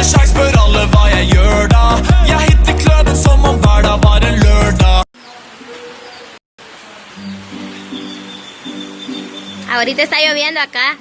med skjegg, spør alle hva jeg gjør da. Jeg hitter kløden som om hver dag var en lørdag. Ahorita está lloviendo acá.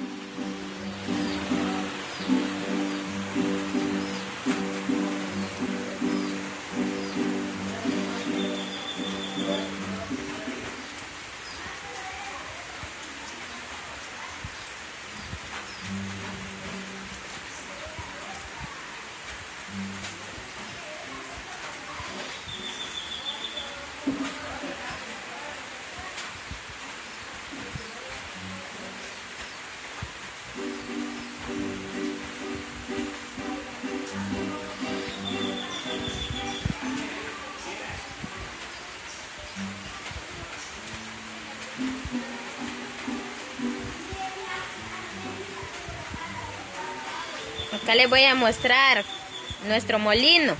Acá les voy a mostrar nuestro molino.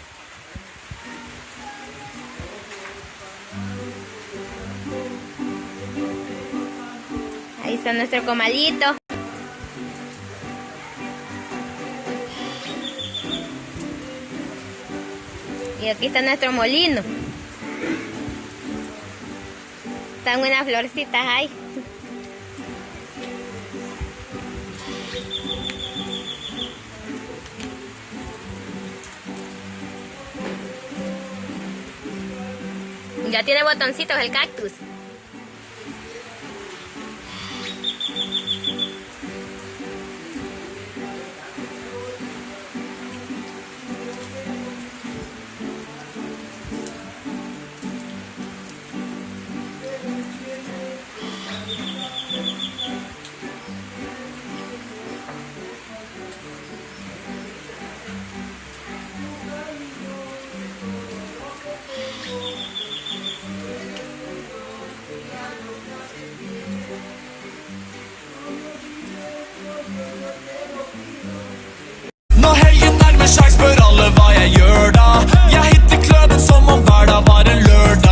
Ahí está nuestro comalito. Y aquí está nuestro molino. Están unas florcitas ahí. Ya tiene botoncitos el cactus.